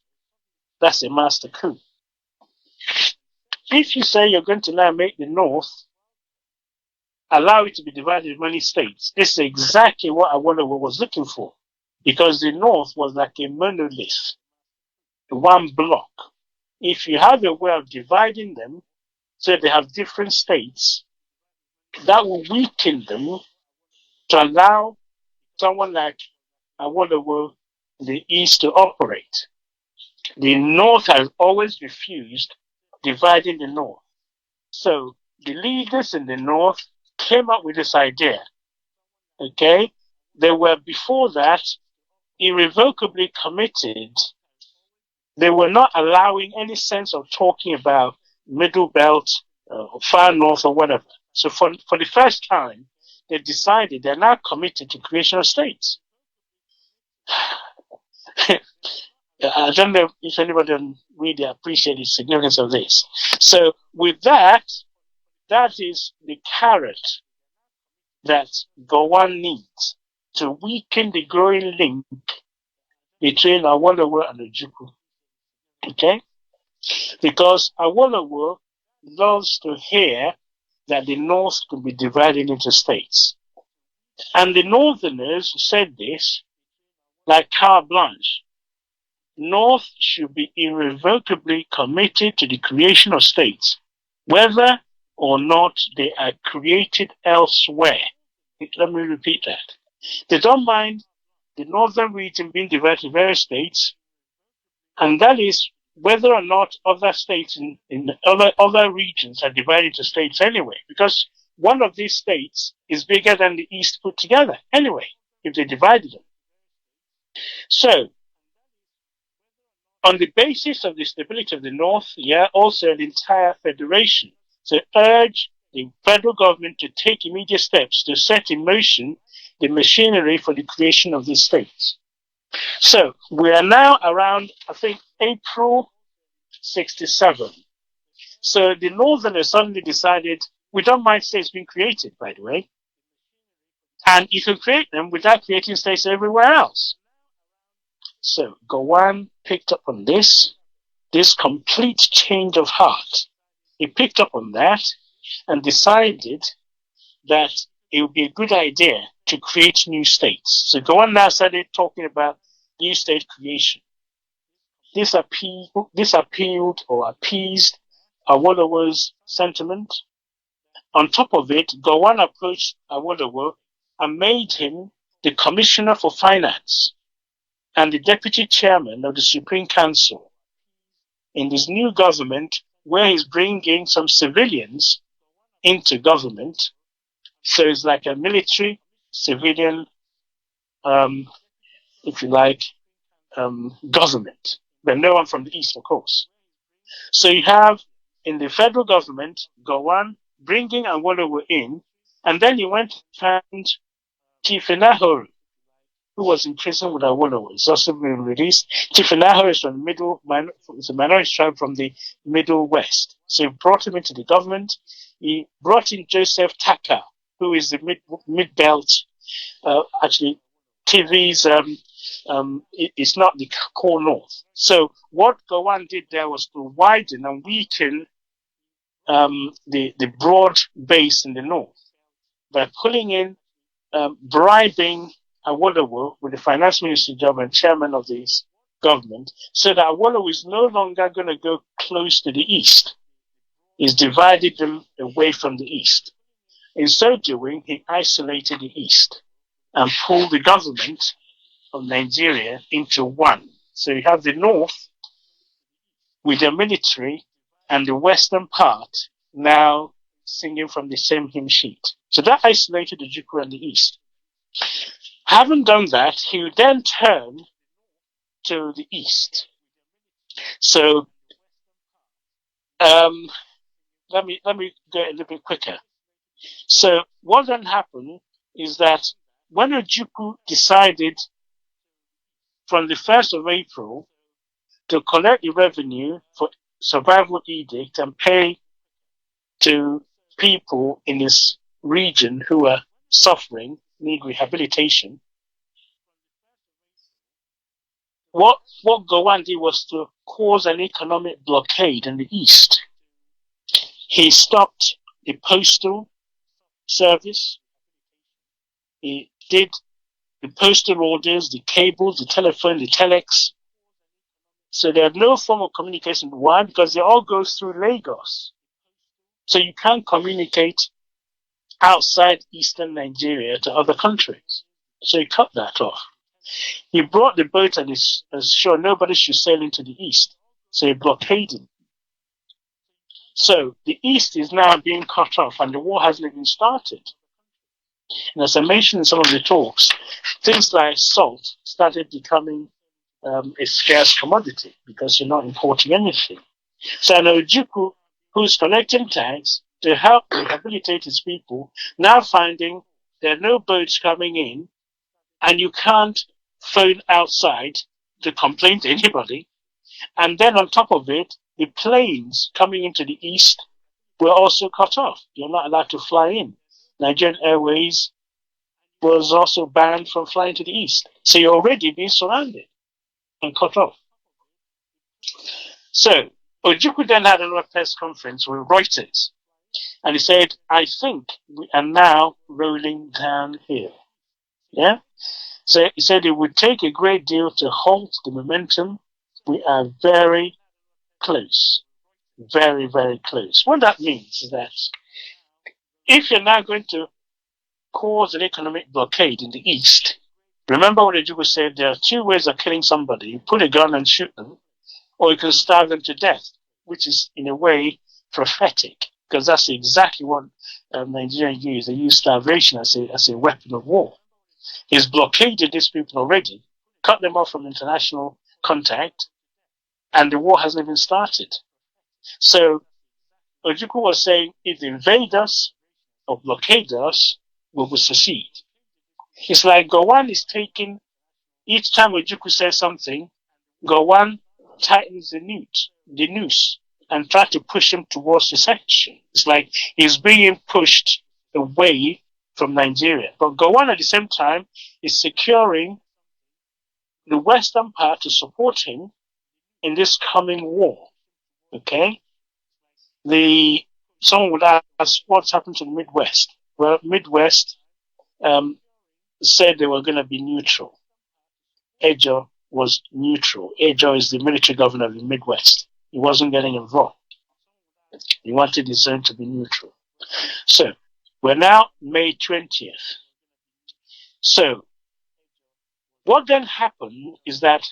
that's a master coup. If you say you're going to now make the North, allow it to be divided in many states, this is exactly what Awolowo was looking for. Because the North was like a monolith, one block. If you have a way of dividing them so they have different states, that will weaken them to allow someone like Awolowo in the East to operate. The North has always refused dividing the North. So the leaders in the North came up with this idea. Okay? They were before that irrevocably committed. They were not allowing any sense of talking about middle belt, far north or whatever. So for the first time, they decided they're now committed to creation of states. I don't know if anybody really appreciates the significance of this. So with that, that is the carrot that Gowon needs to weaken the growing link between Awolowo and Ojukwu. Okay? Because Awolowo loves to hear that the North could be divided into states. And the Northerners said this like carte blanche. North should be irrevocably committed to the creation of states, whether or not they are created elsewhere. Let me repeat that. They don't mind the northern region being divided into various states, and that is whether or not other states in other regions are divided into states anyway, because one of these states is bigger than the East put together anyway, if they divided them. So, on the basis of the stability of the North, also an entire federation, to urge the federal government to take immediate steps to set in motion the machinery for the creation of these states. So we are now around, I think, April 67. So the Northerners suddenly decided, we don't mind states being created, by the way. And you can create them without creating states everywhere else. So Gowon picked up on this complete change of heart. He picked up on that and decided that it would be a good idea to create new states. So Gowon now started talking about new state creation. This appealed or appeased Awolowo's sentiment. On top of it, Gowon approached Awolowo and made him the Commissioner for Finance and the Deputy Chairman of the Supreme Council in this new government, where he's bringing some civilians into government. So it's like a military, civilian, if you like, government, but no one from the East, of course. So you have in the federal government, Gowon bringing Awolowo in, and then he went and found Chief Enahoro, who was in prison with Awolowo. He's also been released. Chief Enahoro is from it's a minority tribe from the Middle West. So he brought him into the government. He brought in Joseph Taka, who is the mid-belt, actually, TV's, it's not the core north. So what Gowon did there was to widen and weaken the broad base in the north by pulling in, bribing Awolowo with the finance ministry job and chairman of this government, so that Awolowo is no longer going to go close to the east. He's divided them away from the east. In so doing, he isolated the east and pulled the government of Nigeria into one. So you have the north with the military and the western part now singing from the same hymn sheet. So that isolated the Ojukwu and the east. Having done that, he would then turn to the east. So let me go a little bit quicker. So what then happened is that when Ojukwu decided from the 1st of April to collect the revenue for survival edict and pay to people in this region who are suffering, need rehabilitation. What Gowon did was to cause an economic blockade in the East. He stopped the postal service. He did the postal orders, the cables, the telephone, the telex. So they have no form of communication. Why? Because it all goes through Lagos. So you can't communicate outside eastern Nigeria to other countries. So he cut that off. He brought the boat and is sure nobody should sail into the east. So he blockaded. So the east is now being cut off and the war hasn't even started. And as I mentioned in some of the talks, things like salt started becoming a scarce commodity because you're not importing anything. So an Ojukwu who's collecting tax to help rehabilitate his people, now finding there are no boats coming in and you can't phone outside to complain to anybody. And then on top of it, the planes coming into the east were also cut off. You're not allowed to fly in. Nigerian Airways was also banned from flying to the east. So you're already being surrounded and cut off. So Ojukwu then had another press conference with Reuters. And he said, I think we are now rolling downhill. Yeah? So he said it would take a great deal to halt the momentum. We are very close. Very, very close. What that means is that if you're now going to cause an economic blockade in the East, remember what Ojukwu said, there are two ways of killing somebody. You put a gun and shoot them, or you can starve them to death, which is, in a way, prophetic, because that's exactly what Nigerians use. They use starvation as a weapon of war. He's blockaded these people already, cut them off from international contact, and the war hasn't even started. So Ojukwu was saying, if they invade us or blockade us, we will succeed. It's like Gowon is taking, each time Ojukwu says something, Gowon tightens the noose, and try to push him towards secession. It's like he's being pushed away from Nigeria. But Gowon at the same time is securing the Western part to support him in this coming war. Okay? Someone would ask what's happened to the Midwest. Well, Midwest said they were going to be neutral. Ejo was neutral. Ejo is the military governor of the Midwest. He wasn't getting involved. He wanted his zone to be neutral. So, we're now May 20th. So, what then happened is that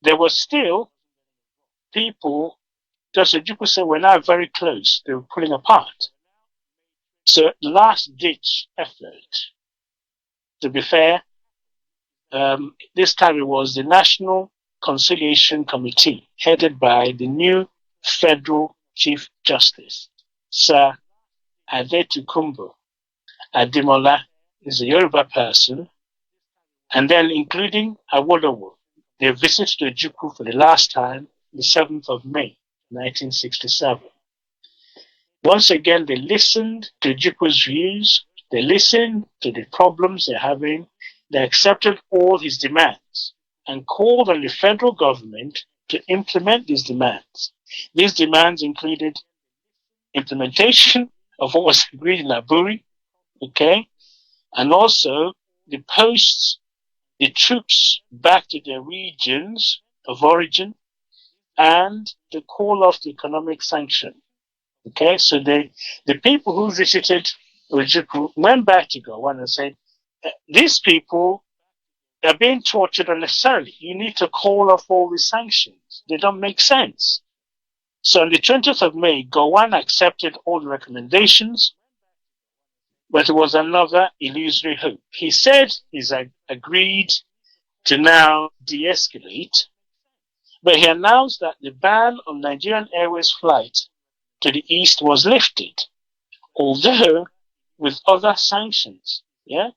there were still people, just as Ojukwu said, we're now very close. They were pulling apart. So, last-ditch effort. To be fair, this time it was the National Conciliation Committee, headed by the new Federal Chief Justice, Sir Adetukumbo Ademola, is a Yoruba person, and then including Awolowo. They visited Ojukwu for the last time, the 7th of May, 1967. Once again, they listened to Ojukwu's views, they listened to the problems they're having, they accepted all his demands and called on the federal government to implement these demands. These demands included implementation of what was agreed in Aburi, okay, and also the posts the troops back to their regions of origin and to call off the economic sanction. Okay, so the people who visited Ojukwu went back to Gowon and said, these people are being tortured unnecessarily. You need to call off all the sanctions. They don't make sense. So on the 20th of May, Gowon accepted all the recommendations, but it was another illusory hope. He said he's agreed to now de-escalate, but he announced that the ban on Nigerian Airways flight to the east was lifted, although with other sanctions. Yeah.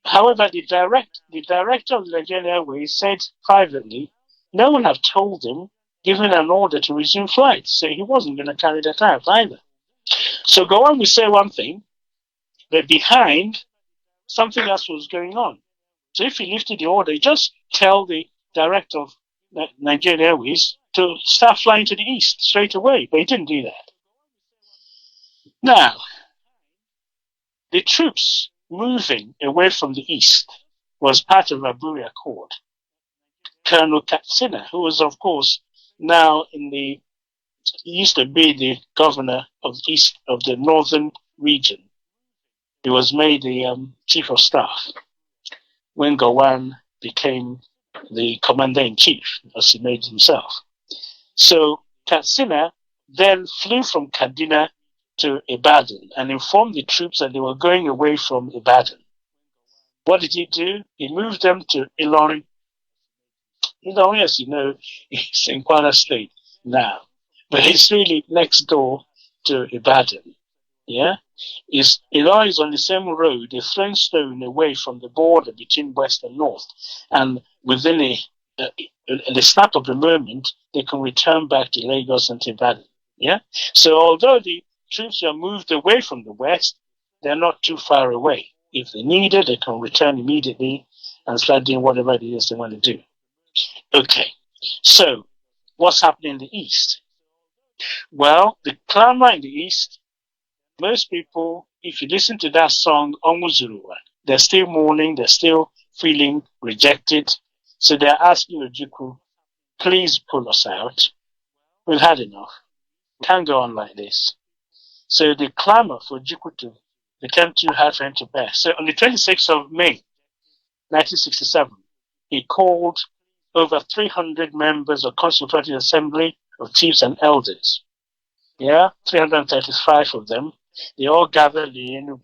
However, the director of Nigerian Airways said privately, no one had told him, given an order to resume flights, so he wasn't going to carry that out either. So Gowon will say one thing, but behind, something else was going on. So if he lifted the order, he just tell the director of Nigerian Airways to start flying to the east straight away, but he didn't do that. Now, the troops moving away from the east was part of a Buri Accord. Colonel Katsina, who was, of course, now he used to be the governor of the northern region. He was made the chief of staff when Gowon became the commander-in-chief, as he made himself. So Katsina then flew from Kaduna to Ibadan and informed the troops that they were going away from Ibadan. What did he do? He moved them to Ilorin. Ilorin, as you know, is in Kwara State now, but it's really next door to Ibadan. Yeah, Ilorin is on the same road, a throwing stone away from the border between west and north, and within the snap of the moment, they can return back to Lagos and to Ibadan. Yeah, so although the troops are moved away from the west, they're not too far away. If they need it, they can return immediately and start doing whatever it is they want to do. Okay, so what's happening in the east? Well, the clamor in the east, most people, if you listen to that song, Onguzuruwa, they're still mourning, they're still feeling rejected. So they're asking Ojukwu, please pull us out. We've had enough. We can't go on like this. So the clamor for Ojukwu to become too hard for him to bear. So on the 26th of May, 1967, he called over 300 members of Constitutive Assembly of Chiefs and Elders. Yeah, 335 of them. They all gathered in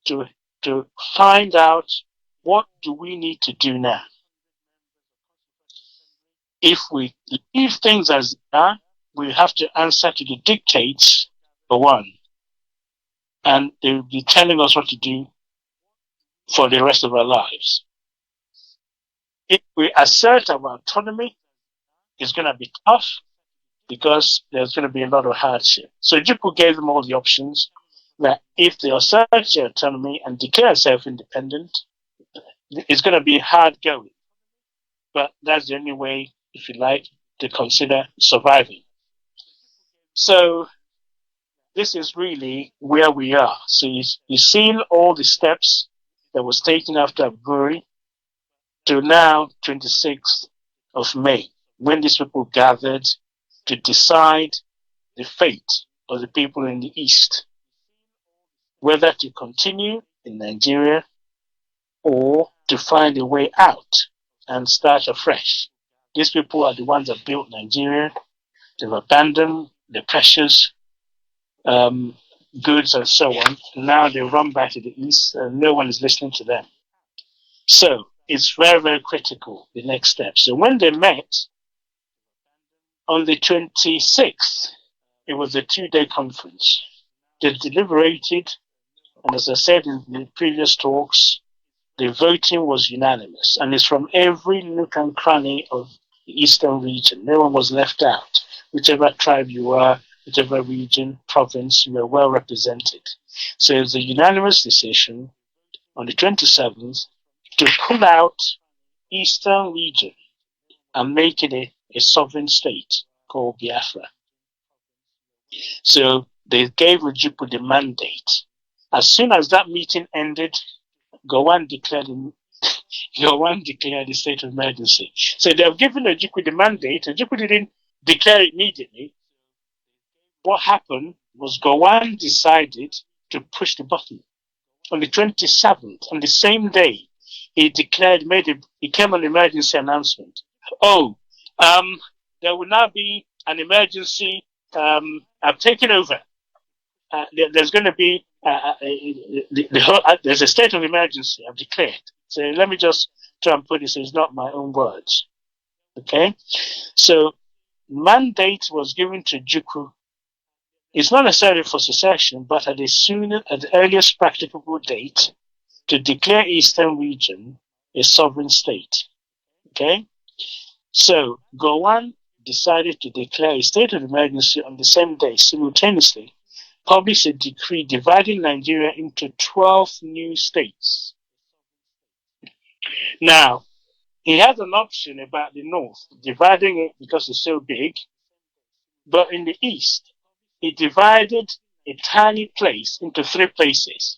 to find out, what do we need to do now? If we leave things as they are, we have to answer to the dictates, for one, and they will be telling us what to do for the rest of our lives. If we assert our autonomy, it's going to be tough because there's going to be a lot of hardship. So Ojukwu gave them all the options that if they assert their autonomy and declare self-independent, it's going to be hard going. But that's the only way, if you like, to consider surviving. So this is really where we are. So you've seen all the steps that was taken after Buri to now 26th of May, when these people gathered to decide the fate of the people in the East, whether to continue in Nigeria or to find a way out and start afresh. These people are the ones that built Nigeria. They've abandoned the precious goods and so on. Now they run back to the East and no one is listening to them. So it's very, very critical, the next step. So when they met on the 26th, it was a 2-day conference. They deliberated, and as I said in the previous talks, the voting was unanimous, and it's from every nook and cranny of the eastern region. No one was left out. Whichever tribe you are, whichever region, province, you were well represented. So it was a unanimous decision on the 27th to pull out eastern region and make it a sovereign state called Biafra. So they gave Ojukwu the mandate. As soon as that meeting ended, Gowon declared the state of emergency. So they have given Ojukwu the mandate. Ojukwu didn't declare it immediately. What happened was Gowon decided to push the button. On the 27th, on the same day, he came on an emergency announcement. There will now be an emergency. I've taken over. There's going to be there's a state of emergency. I've declared. So let me just try and put this. It's not my own words. Okay. So mandate was given to Ojukwu. It's not necessarily for secession, but at the earliest practicable date, to declare Eastern region a sovereign state. Okay. So Gowon decided to declare a state of emergency on the same day, simultaneously, published a decree dividing Nigeria into 12 new states. Now, he had an option about the north, dividing it because it's so big, but in the east, he divided a tiny place into 3 places.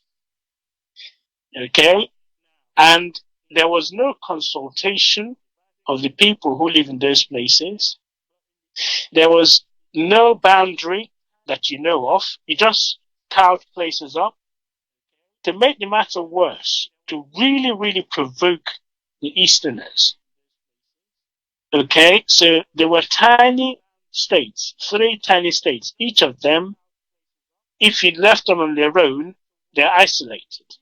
Okay? And there was no consultation of the people who live in those places. There was no boundary that you know of. He just carved places up. To make the matter worse, to really, really provoke the Easterners. Okay, so there were tiny states, 3 tiny states. Each of them, if you left them on their own, they're isolated.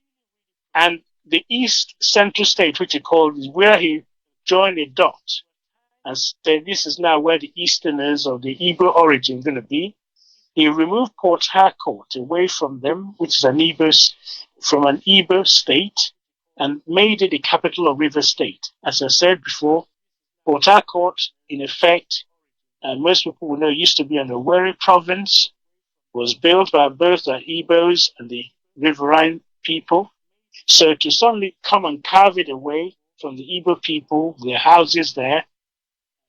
And the East Central State, which he called, is where he joined a dot and said this is now where the Easterners of the Igbo origin are going to be. He removed Port Harcourt away from them, which is an Igbo state, and made it the capital of River State. As I said before, Port Harcourt, in effect, and most people will know, used to be an Owerri province, was built by both the Igbos and the riverine people. So to suddenly come and carve it away from the Igbo people, their houses there,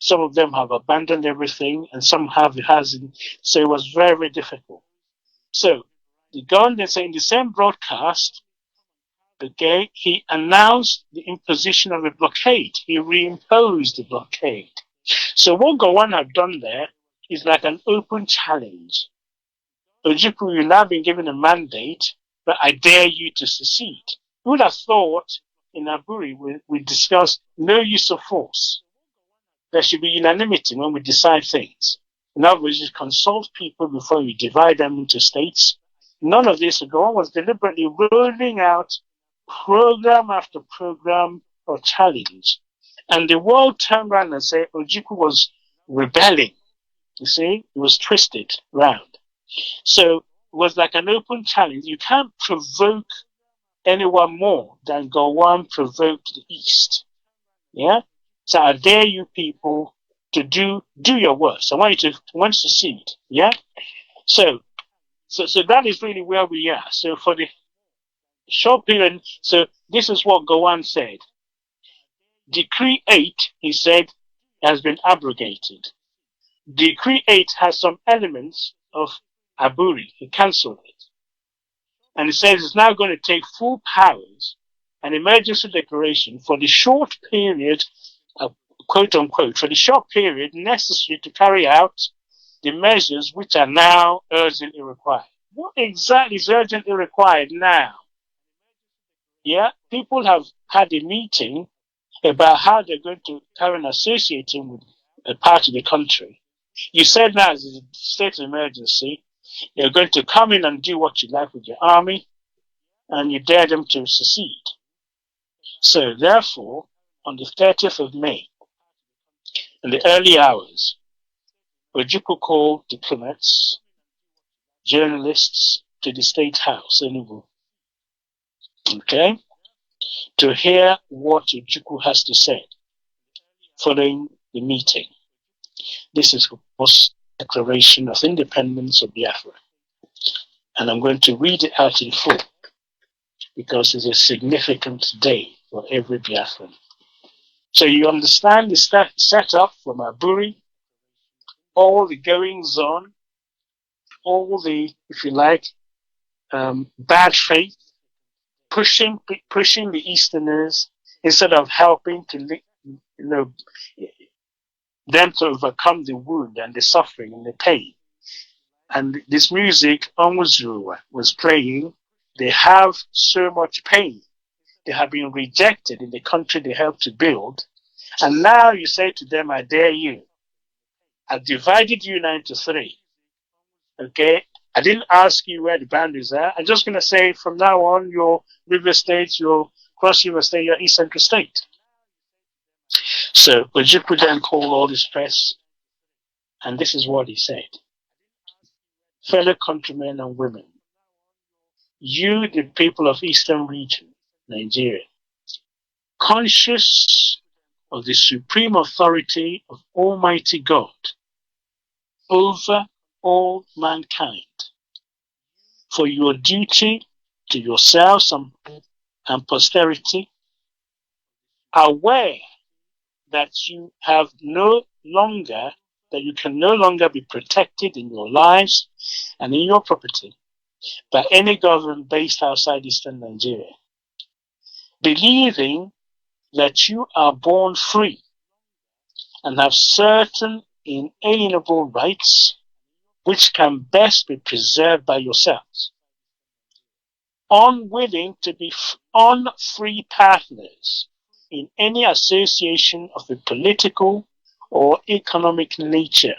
some of them have abandoned everything and some have housing. So it was very, very difficult. So the government, in the same broadcast, okay, he announced the imposition of a blockade. He reimposed the blockade. So what Gowon had done there is like an open challenge. Ojukwu, you've now been given a mandate, but I dare you to secede. Who would have thought in Aburi we discussed no use of force? There should be unanimity when we decide things. In other words, you consult people before you divide them into states. None of this. Gowon was deliberately rolling out program after program of challenge. And the world turned around and said Ojukwu was rebelling. You see, it was twisted round. So it was like an open challenge. You can't provoke anyone more than Gowon provoked the East. Yeah? So I dare you people to do your worst. I want you to succeed. Yeah? So that is really where we are. So for the short period, so this is what Gowon said. Decree 8, he said, has been abrogated. Decree 8 has some elements of Aburi. He cancelled it. And he says it's now going to take full powers, an emergency declaration for the short period, quote unquote, for the short period necessary to carry out the measures which are now urgently required. What exactly is urgently required now? Yeah, people have had a meeting about how they're going to carry on associating with a part of the country. You said now as a state of emergency, you're going to come in and do what you like with your army, and you dare them to secede. So therefore, on the 30th of May, in the early hours, Ojukwu called diplomats, journalists to the State House, Enugu, okay, to hear what Ojukwu has to say following the meeting. This is, of course, Declaration of Independence of Biafra. And I'm going to read it out in full because it's a significant day for every Biafran. So you understand the setup from Aburi, all the goings on, all the, if you like, bad faith, pushing the Easterners instead of helping to, them to overcome the wound and the suffering and the pain. And this music, Onwuzuru, was playing. They have so much pain. They have been rejected in the country they helped to build. And now you say to them, I dare you. I've divided you now into 3. Okay? I didn't ask you where the boundaries are. I'm just going to say from now on, your river state, your cross river state, your East Central State. So Ojukwu then called all his press, and this is what he said. Fellow countrymen and women, you, the people of Eastern region, Nigeria, conscious of the supreme authority of Almighty God over all mankind, for your duty to yourselves and posterity, aware that you have no longer, that you can no longer be protected in your lives and in your property by any government based outside Eastern Nigeria. Believing that you are born free and have certain inalienable rights which can best be preserved by yourselves. Unwilling to be unfree partners in any association of a political or economic nature,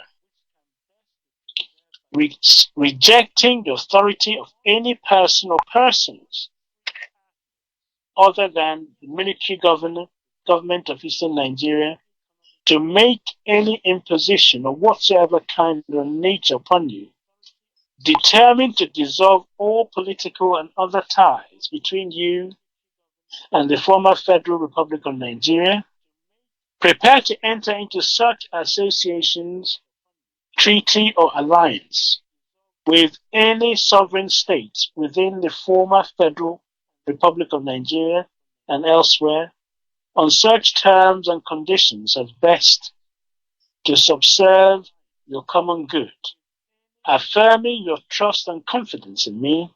rejecting the authority of any person or persons other than the military government of Eastern Nigeria to make any imposition of whatsoever kind or nature upon you, determined to dissolve all political and other ties between you and the former Federal Republic of Nigeria, prepare to enter into such associations, treaty, or alliance with any sovereign state within the former Federal Republic of Nigeria and elsewhere on such terms and conditions as best to subserve your common good, affirming your trust and confidence in me,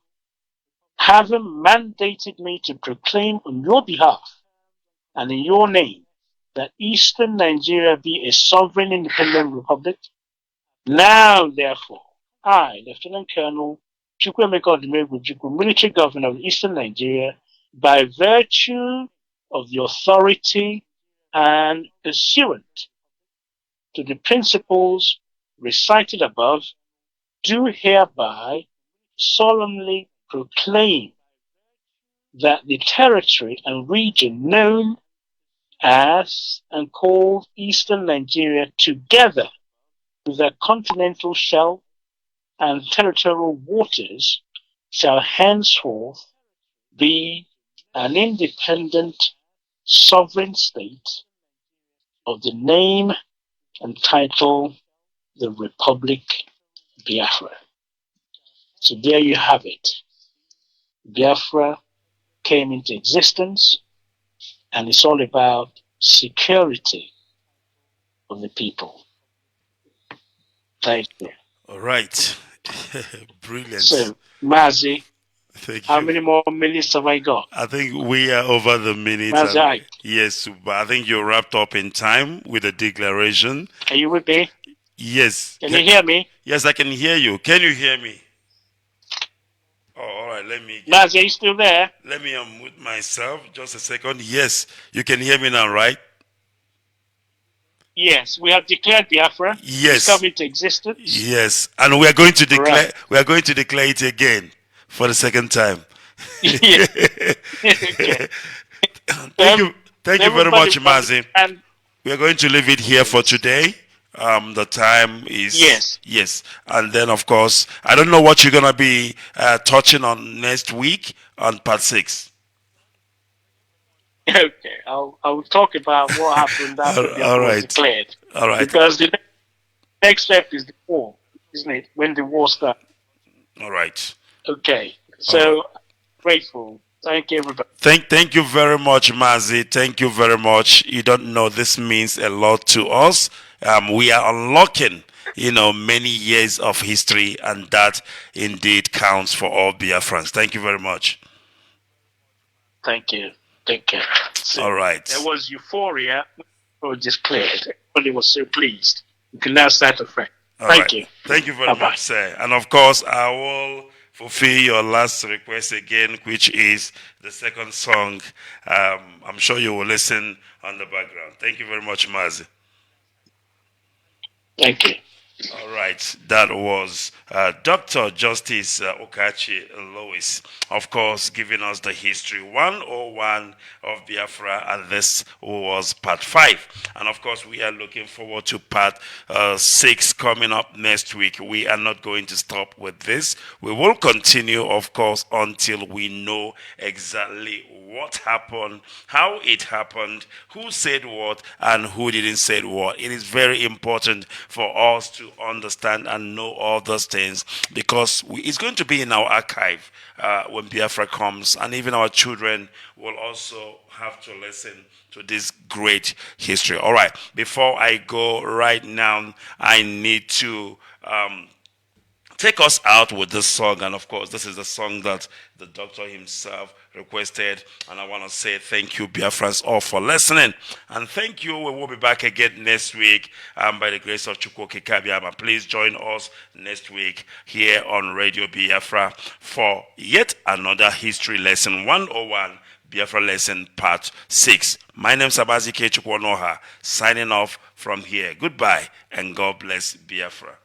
having mandated me to proclaim on your behalf and in your name that Eastern Nigeria be a sovereign independent republic. Now, therefore, I, Lieutenant Colonel Chukwuemeka Odumegwu, military governor of Eastern Nigeria, by virtue of the authority and pursuant to the principles recited above, do hereby solemnly proclaim that the territory and region known as and called Eastern Nigeria, together with their continental shelf and territorial waters, shall henceforth be an independent sovereign state of the name and title the Republic Biafra. So there you have it. Biafra came into existence, and it's all about security of the people. Thank you. All right. Brilliant. So, Mazi, Thank how you. many more minutes have I got? I think we are over the minute. Mazi, Yes, but I think you're wrapped up in time with the declaration. are you with me? Yes. Can you hear me? Yes, I can hear you. Can you hear me? Oh, all right. Mazi, are you still there? Let me unmute myself. Just a second. Yes, you can hear me now, right? Yes, we have declared Biafra. Yes. It's come into existence. Yes, and we are going to declare. Right. We are going to declare it again for the second time. Yeah. Okay. Thank you very much, Mazi. And we are going to leave it here for today. The time is yes, and then of course I don't know what you're gonna be touching on next week on part 6. Okay, I'll talk about what happened after Biafra was declared. All right. Because the next step is the war, isn't it? When the war starts. All right. Okay. So grateful. Thank you, everybody. Thank you very much, Mazi. Thank you very much. You don't know, this means a lot to us. We are unlocking, many years of history, and that indeed counts for all Biafrans. Thank you very much. Thank you. Take care. So all right. There was euphoria when it was declared. Everybody was so pleased. You can now start afresh. Thank you. Thank you very much, sir. And of course, I will fulfill your last request again, which is the second song. I'm sure you will listen on the background. Thank you very much, Mazi. Thank you. All right, that was Dr. Justice Okachi Lois, of course, giving us the history 101 of Biafra, and this was part 5. And of course, we are looking forward to part 6 coming up next week. We are not going to stop with this. We will continue, of course, until we know exactly what happened, how it happened, who said what, and who didn't say what. It is very important for us to to understand and know all those things, because it's going to be in our archive when Biafra comes, and even our children will also have to listen to this great history. All right, before I go right now, I need to take us out with this song. And of course, this is the song that the doctor himself requested. And I want to say thank you, Biafrans, all for listening. And thank you. We will be back again next week by the grace of Chukwoke Kabiama. Please join us next week here on Radio Biafra for yet another history lesson 101. Biafra lesson part 6. My name is Mazi Chukwonoha, signing off from here. Goodbye and God bless Biafra.